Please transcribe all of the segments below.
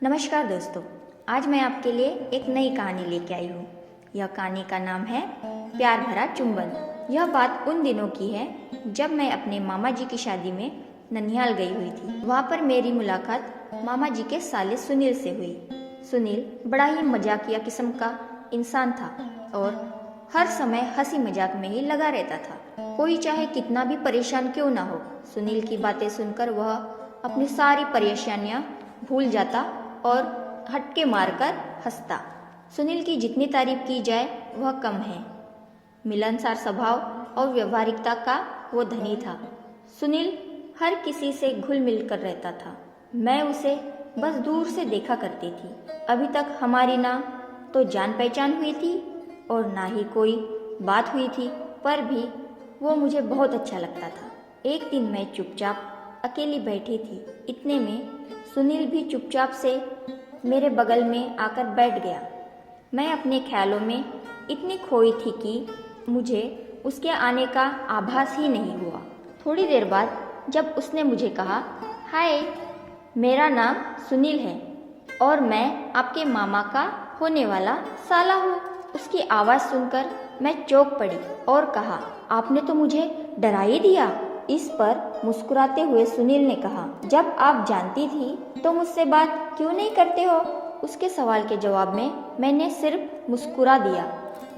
नमस्कार दोस्तों, आज मैं आपके लिए एक नई कहानी लेके आई हूँ। यह कहानी का नाम है प्यार भरा चुंबन। यह बात उन दिनों की है जब मैं अपने मामा जी की शादी में ननिहाल गई हुई थी। वहाँ पर मेरी मुलाकात मामा जी के साले सुनील से हुई। सुनील बड़ा ही मजाकिया किस्म का इंसान था और हर समय हंसी मजाक में ही लगा रहता था। कोई चाहे कितना भी परेशान क्यों ना हो, सुनील की बातें सुनकर वह अपनी सारी परेशानियां भूल जाता और हटके मारकर हंसता। सुनील की जितनी तारीफ की जाए वह कम है। मिलनसार स्वभाव और व्यवहारिकता का वो धनी था। सुनील हर किसी से घुल मिल कर रहता था। मैं उसे बस दूर से देखा करती थी। अभी तक हमारी ना तो जान पहचान हुई थी और ना ही कोई बात हुई थी, पर भी वो मुझे बहुत अच्छा लगता था। एक दिन मैं चुपचाप अकेली बैठी थी। इतने में सुनील भी चुपचाप से मेरे बगल में आकर बैठ गया। मैं अपने ख्यालों में इतनी खोई थी कि मुझे उसके आने का आभास ही नहीं हुआ। थोड़ी देर बाद जब उसने मुझे कहा, हाय, मेरा नाम सुनील है और मैं आपके मामा का होने वाला साला हूँ। उसकी आवाज़ सुनकर मैं चौंक पड़ी और कहा, आपने तो मुझे डरा ही दिया। इस पर मुस्कुराते हुए सुनील ने कहा, जब आप जानती थी तो मुझसे बात क्यों नहीं करते हो? उसके सवाल के जवाब में मैंने सिर्फ मुस्कुरा दिया।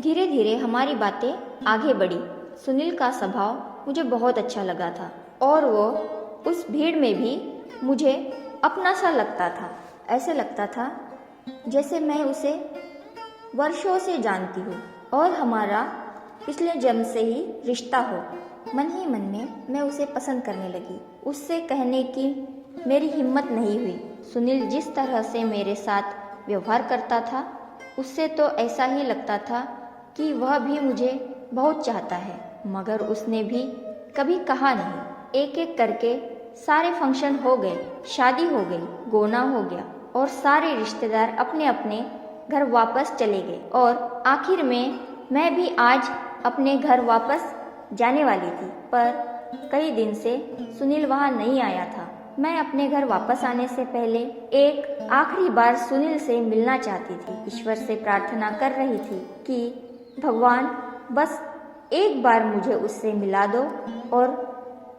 धीरे धीरे हमारी बातें आगे बढ़ी। सुनील का स्वभाव मुझे बहुत अच्छा लगा था और वो उस भीड़ में भी मुझे अपना सा लगता था। ऐसे लगता था जैसे मैं उसे वर्षों से जानती हूँ और हमारा पिछले जन्म से ही रिश्ता हो। मन ही मन में मैं उसे पसंद करने लगी। उससे कहने की मेरी हिम्मत नहीं हुई। सुनील जिस तरह से मेरे साथ व्यवहार करता था, उससे तो ऐसा ही लगता था कि वह भी मुझे बहुत चाहता है, मगर उसने भी कभी कहा नहीं। एक एक करके सारे फंक्शन हो गए, शादी हो गई, गोना हो गया और सारे रिश्तेदार अपने अपने घर वापस चले गए और आखिर में मैं भी आज अपने घर वापस जाने वाली थी, पर कई दिन से सुनील वहाँ नहीं आया था। मैं अपने घर वापस आने से पहले एक आखिरी बार सुनील से मिलना चाहती थी। ईश्वर से प्रार्थना कर रही थी कि भगवान बस एक बार मुझे उससे मिला दो। और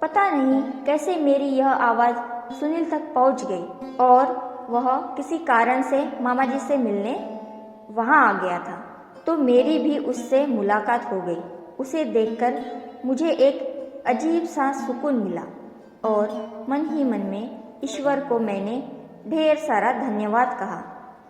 पता नहीं कैसे मेरी यह आवाज़ सुनील तक पहुंच गई और वह किसी कारण से मामा जी से मिलने वहाँ आ गया था, तो मेरी भी उससे मुलाकात हो गई। उसे देखकर मुझे एक अजीब सा सुकून मिला और मन ही मन में ईश्वर को मैंने ढेर सारा धन्यवाद कहा,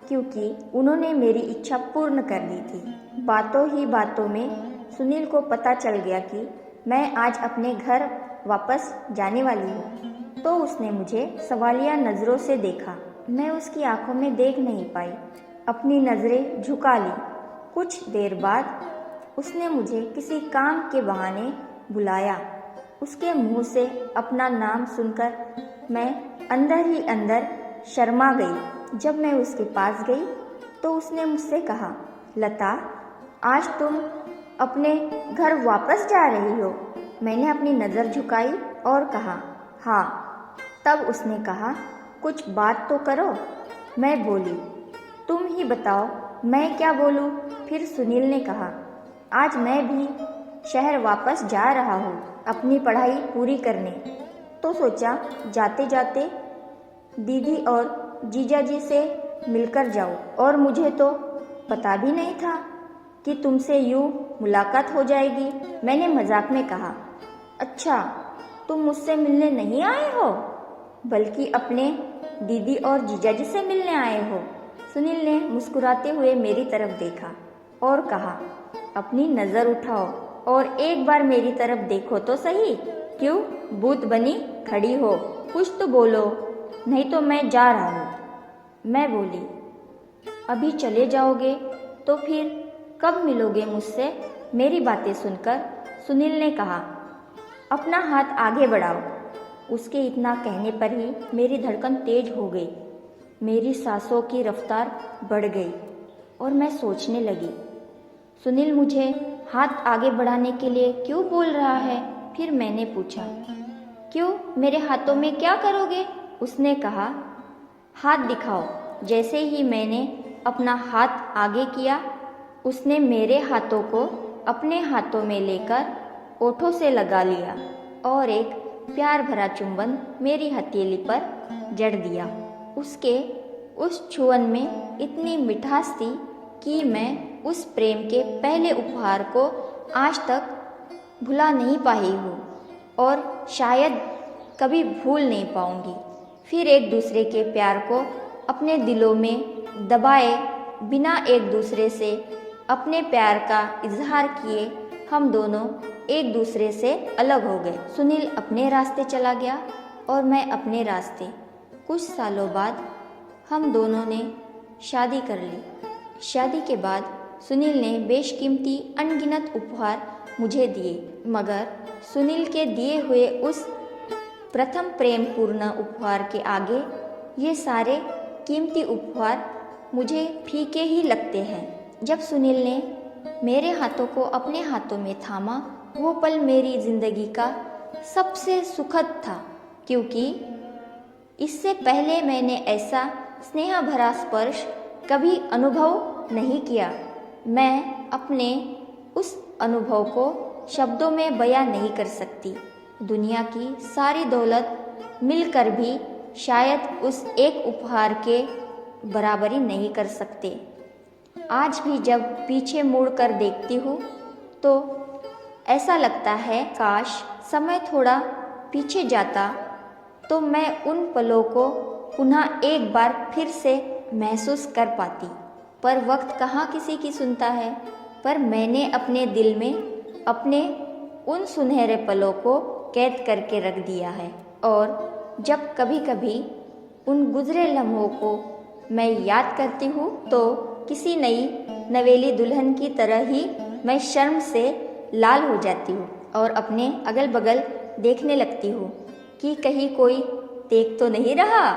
क्योंकि उन्होंने मेरी इच्छा पूर्ण कर दी थी। बातों ही बातों में सुनील को पता चल गया कि मैं आज अपने घर वापस जाने वाली हूँ, तो उसने मुझे सवालिया नज़रों से देखा। मैं उसकी आंखों में देख नहीं पाई, अपनी नज़रें झुका ली। कुछ देर बाद उसने मुझे किसी काम के बहाने बुलाया। उसके मुंह से अपना नाम सुनकर मैं अंदर ही अंदर शर्मा गई। जब मैं उसके पास गई तो उसने मुझसे कहा, लता, आज तुम अपने घर वापस जा रही हो? मैंने अपनी नज़र झुकाई और कहा, हाँ। तब उसने कहा, कुछ बात तो करो। मैं बोली, तुम ही बताओ मैं क्या बोलूँ? फिर सुनील ने कहा, आज मैं भी शहर वापस जा रहा हूँ अपनी पढ़ाई पूरी करने, तो सोचा जाते जाते दीदी और जीजा जी से मिलकर जाओ। और मुझे तो पता भी नहीं था कि तुमसे यूँ मुलाकात हो जाएगी। मैंने मजाक में कहा, अच्छा, तुम मुझसे मिलने नहीं आए हो, बल्कि अपने दीदी और जीजा जी से मिलने आए हो? सुनील ने मुस्कुराते हुए मेरी तरफ देखा और कहा, अपनी नज़र उठाओ और एक बार मेरी तरफ देखो तो सही। क्यों भूत बनी खड़ी हो? कुछ तो बोलो, नहीं तो मैं जा रहा हूँ। मैं बोली, अभी चले जाओगे तो फिर कब मिलोगे मुझसे? मेरी बातें सुनकर सुनील ने कहा, अपना हाथ आगे बढ़ाओ। उसके इतना कहने पर ही मेरी धड़कन तेज हो गई, मेरी सांसों की रफ्तार बढ़ गई और मैं सोचने लगी, सुनील मुझे हाथ आगे बढ़ाने के लिए क्यों बोल रहा है? फिर मैंने पूछा, क्यों, मेरे हाथों में क्या करोगे? उसने कहा, हाथ दिखाओ। जैसे ही मैंने अपना हाथ आगे किया, उसने मेरे हाथों को अपने हाथों में लेकर ओठों से लगा लिया और एक प्यार भरा चुंबन मेरी हथेली पर जड़ दिया। उसके उस छुअन में इतनी मिठास थी कि मैं उस प्रेम के पहले उपहार को आज तक भुला नहीं पाई हूँ और शायद कभी भूल नहीं पाऊंगी। फिर एक दूसरे के प्यार को अपने दिलों में दबाए बिना एक दूसरे से अपने प्यार का इजहार किए हम दोनों एक दूसरे से अलग हो गए। सुनील अपने रास्ते चला गया और मैं अपने रास्ते। कुछ सालों बाद हम दोनों ने शादी कर ली। शादी के बाद सुनील ने बेशकीमती अनगिनत उपहार मुझे दिए, मगर सुनील के दिए हुए उस प्रथम प्रेमपूर्ण उपहार के आगे ये सारे कीमती उपहार मुझे फीके ही लगते हैं। जब सुनील ने मेरे हाथों को अपने हाथों में थामा, वो पल मेरी जिंदगी का सबसे सुखद था, क्योंकि इससे पहले मैंने ऐसा स्नेह भरा स्पर्श कभी अनुभव नहीं किया। मैं अपने उस अनुभव को शब्दों में बयां नहीं कर सकती। दुनिया की सारी दौलत मिलकर भी शायद उस एक उपहार के बराबरी नहीं कर सकते। आज भी जब पीछे मुड़कर देखती हूँ तो ऐसा लगता है काश समय थोड़ा पीछे जाता तो मैं उन पलों को पुनः एक बार फिर से महसूस कर पाती। पर वक्त कहाँ किसी की सुनता है। पर मैंने अपने दिल में अपने उन सुनहरे पलों को कैद करके रख दिया है और जब कभी कभी उन गुजरे लम्हों को मैं याद करती हूँ तो किसी नई नवेली दुल्हन की तरह ही मैं शर्म से लाल हो जाती हूँ और अपने अगल बगल देखने लगती हूँ कि कहीं कोई देख तो नहीं रहा।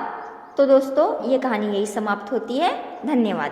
तो दोस्तों, ये कहानी यही समाप्त होती है। धन्यवाद।